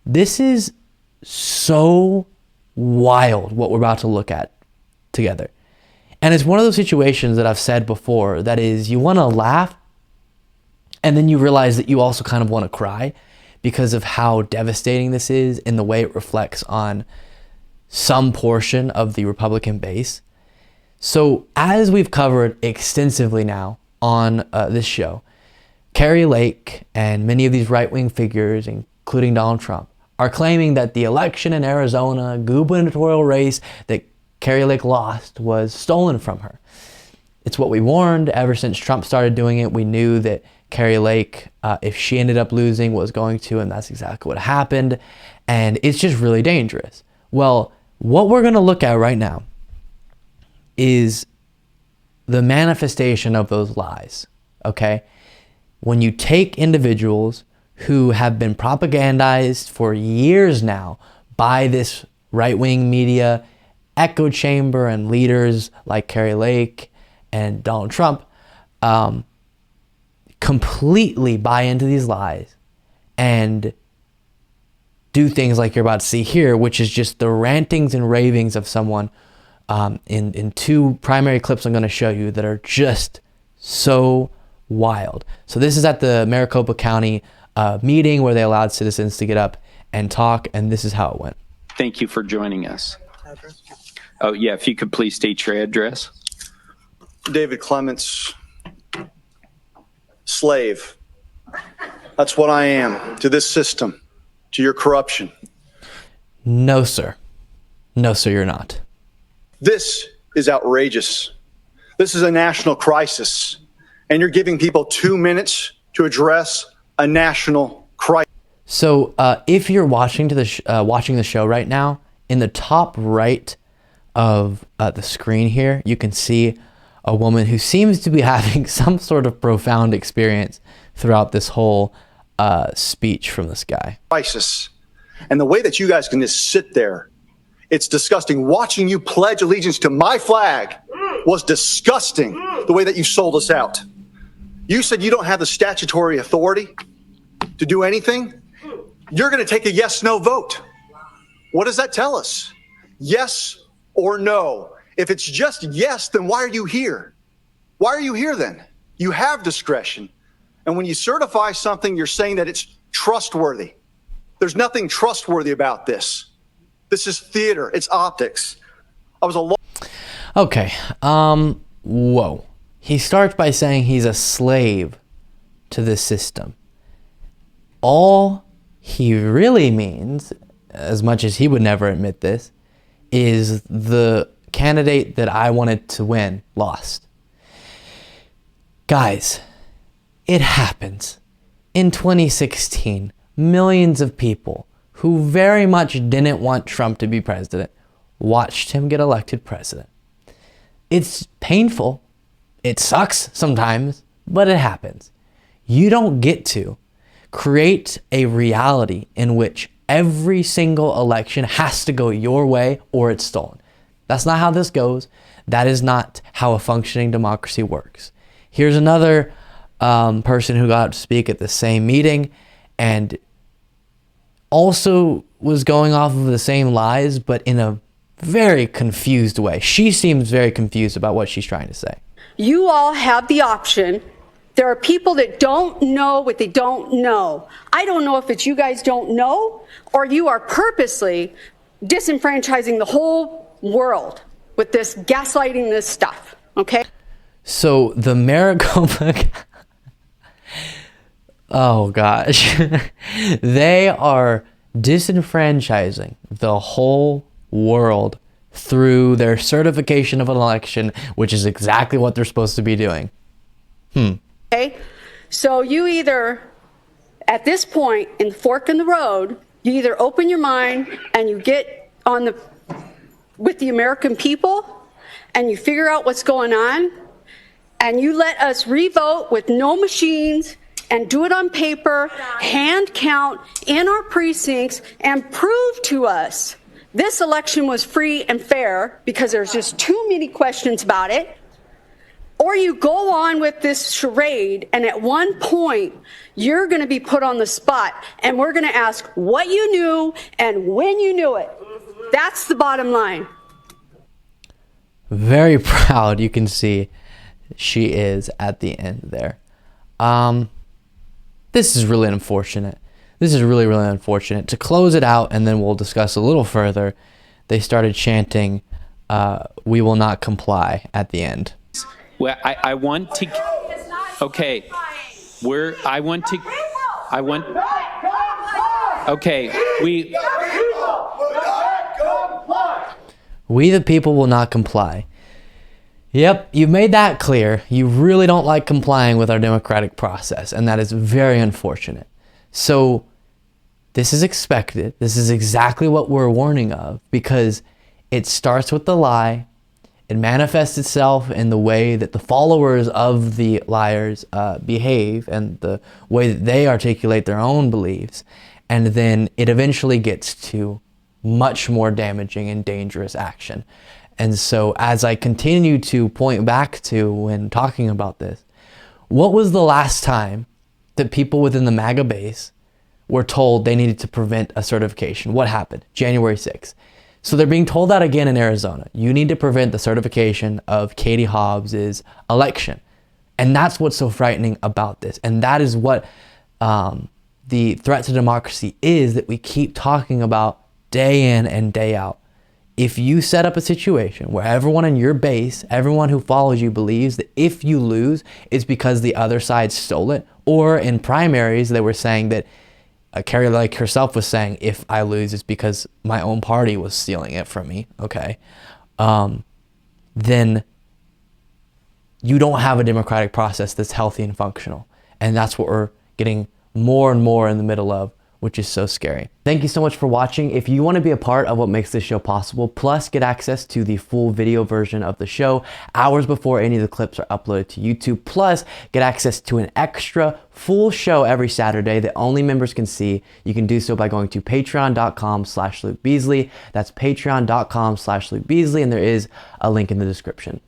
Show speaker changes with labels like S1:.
S1: This is so wild what we're about to look at together. And it's one of those situations that I've said before, that is, you want to laugh and then you realize that you also kind of want to cry because of how devastating this is in the way it reflects on some portion of the Republican base. So as we've covered extensively now on this show, Kari Lake and many of these right-wing figures, including Donald Trump, are claiming that the election in Arizona, gubernatorial race that Kari Lake lost, was stolen from her. It's what we warned ever since Trump started doing it. We knew that Kari Lake, if she ended up losing, was going to, and that's exactly what happened. And it's just really dangerous. Well, what we're going to look at right now is the manifestation of those lies, okay? When you take individuals who have been propagandized for years now by this right-wing media echo chamber and leaders like Kari Lake and Donald Trump, completely buy into these lies and do things like you're about to see here, which is just the rantings and ravings of someone in two primary clips I'm going to show you that are just so wild. So this is at the Maricopa County meeting where they allowed citizens to get up and talk, and this is how it went.
S2: Thank you for joining us. Oh, yeah, if you could please state your address.
S3: David Clements, slave. That's what I am to this system, to your corruption.
S1: No, sir. No, sir, you're not.
S3: This is outrageous. This is a national crisis, and you're giving people 2 minutes to address a national crisis.
S1: So if you're watching the show right now, in the top right of the screen here, you can see a woman who seems to be having some sort of profound experience throughout this whole speech from this guy.
S3: Crisis. And the way that you guys can just sit there, it's disgusting. Watching you pledge allegiance to my flag was disgusting, the way that you sold us out. You said you don't have the statutory authority to do anything. You're going to take a yes-no vote. What does that tell us? Yes or no? If it's just yes, then why are you here? Why are you here then? You have discretion. And when you certify something, you're saying that it's trustworthy. There's nothing trustworthy about this. This is theater. It's optics.
S1: Okay. Whoa. He starts by saying he's a slave to this system. All he really means, as much as he would never admit this, is the candidate that I wanted to win lost. Guys, it happens. In 2016, millions of people who very much didn't want Trump to be president watched him get elected president. It's painful. It sucks sometimes, but it happens. You don't get to create a reality in which every single election has to go your way or it's stolen. That's not how this goes. That is not how a functioning democracy works. Here's another person who got to speak at the same meeting and also was going off of the same lies, but in a very confused way. She seems very confused about what she's trying to say.
S4: You all have the option. There are people that don't know what they don't know. I don't know if it's you guys don't know or you are purposely disenfranchising the whole world with this gaslighting this stuff, okay?
S1: So the Maricopa, oh gosh, they are disenfranchising the whole world through their certification of an election, which is exactly what they're supposed to be doing.
S4: Okay, so you either, at this point in the fork in the road, you either open your mind and you get on with the American people and you figure out what's going on and you let us revote with no machines and do it on paper, hand count in our precincts and prove to us this election was free and fair because there's just too many questions about it. Or you go on with this charade, and at one point, you're going to be put on the spot, and we're going to ask what you knew and when you knew it. That's the bottom line.
S1: Very proud, you can see she is at the end there. This is really unfortunate. This is really, really unfortunate. To close it out, and then we'll discuss a little further, they started chanting, "We will not comply" at the end.
S2: Well, I want to, okay, okay,
S1: We the people will not comply. Yep, you've made that clear. You really don't like complying with our democratic process, and that is very unfortunate. So this is expected. This is exactly what we're warning of, because it starts with the lie. It manifests itself in the way that the followers of the liars behave and the way that they articulate their own beliefs. And then it eventually gets to much more damaging and dangerous action. And so as I continue to point back to when talking about this, what was the last time that people within the MAGA base were told they needed to prevent a certification? What happened? January 6th. So they're being told that again in Arizona. You need to prevent the certification of Katie Hobbs's election. And that's what's so frightening about this. And that is what the threat to democracy is, that we keep talking about day in and day out. If you set up a situation where everyone in your base, everyone who follows you, believes that if you lose, it's because the other side stole it, or in primaries, they were saying that Kari Lake herself was saying, if I lose, it's because my own party was stealing it from me, okay? Then you don't have a democratic process that's healthy and functional. And that's what we're getting more and more in the middle of, which is so scary. Thank you so much for watching. If you want to be a part of what makes this show possible, plus get access to the full video version of the show hours before any of the clips are uploaded to YouTube, plus get access to an extra full show every Saturday that only members can see, you can do so by going to patreon.com/Luke Beasley. That's patreon.com/Luke Beasley, and there is a link in the description.